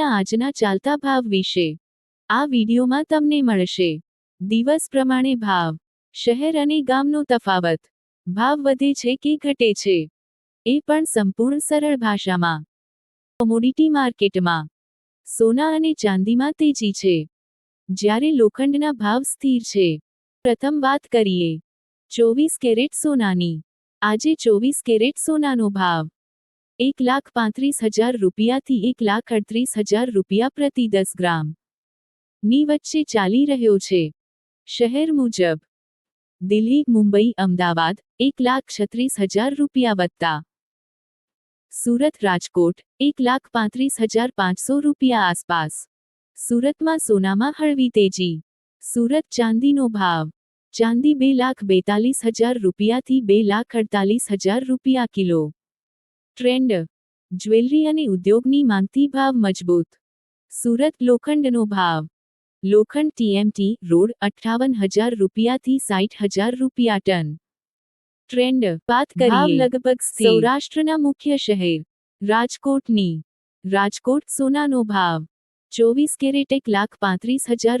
સોનાના આજના ચાલતા ભાવ વિશે આ વિડીયોમાં તમને મળશે. દિવસ પ્રમાણે ભાવ, શહેર અને ગામનો તફાવત, ભાવ વધે છે કે ઘટે છે, એ પણ સંપૂર્ણ સરળ ભાષામાં. કોમોડિટી માર્કેટમાં સોના અને ચાંદીમાં તેજી છે, જ્યારે લોખંડના ભાવ સ્થિર છે. પ્રથમ વાત કરીએ 24 કેરેટ સોનાની. આજે 24 કેરેટ સોનાનો ભાવ 1,35,000 રૂપિયાથી 1,38,000 રૂપિયા પ્રતિ 10 ગ્રામ ની વચ્ચે ચાલી રહ્યો છે. શહેર મુજબ દિલ્હી, મુંબઈ, અમદાવાદ 1,36,000 રૂપિયા વત્તા. સુરત, રાજકોટ 1,35,500 રૂપિયા આસપાસ. સુરતમાં સોનામાં હળવી તેજી. સુરત ચાંદીનો ભાવ. ચાંદી 2,42,000 રૂપિયાથી 2,48,000 રૂપિયા કિલો. ટ્રેન્ડ. જ્વેલરી અને ઉદ્યોગની માંગથી ભાવ મજબૂત. સુરત લોખંડનો ભાવ. લોખંડ ટીએમટી રોડ 58,000 રૂપિયાથી 60,000 રૂપિયા ટન. ટ્રેન્ડ. વાત કરીએ ભાવ લગભગ સ્થિર. સૌરાષ્ટ્રના મુખ્ય શહેર રાજકોટની. રાજકોટ સોનાનો ભાવ 24 કેરેટ 1,35,000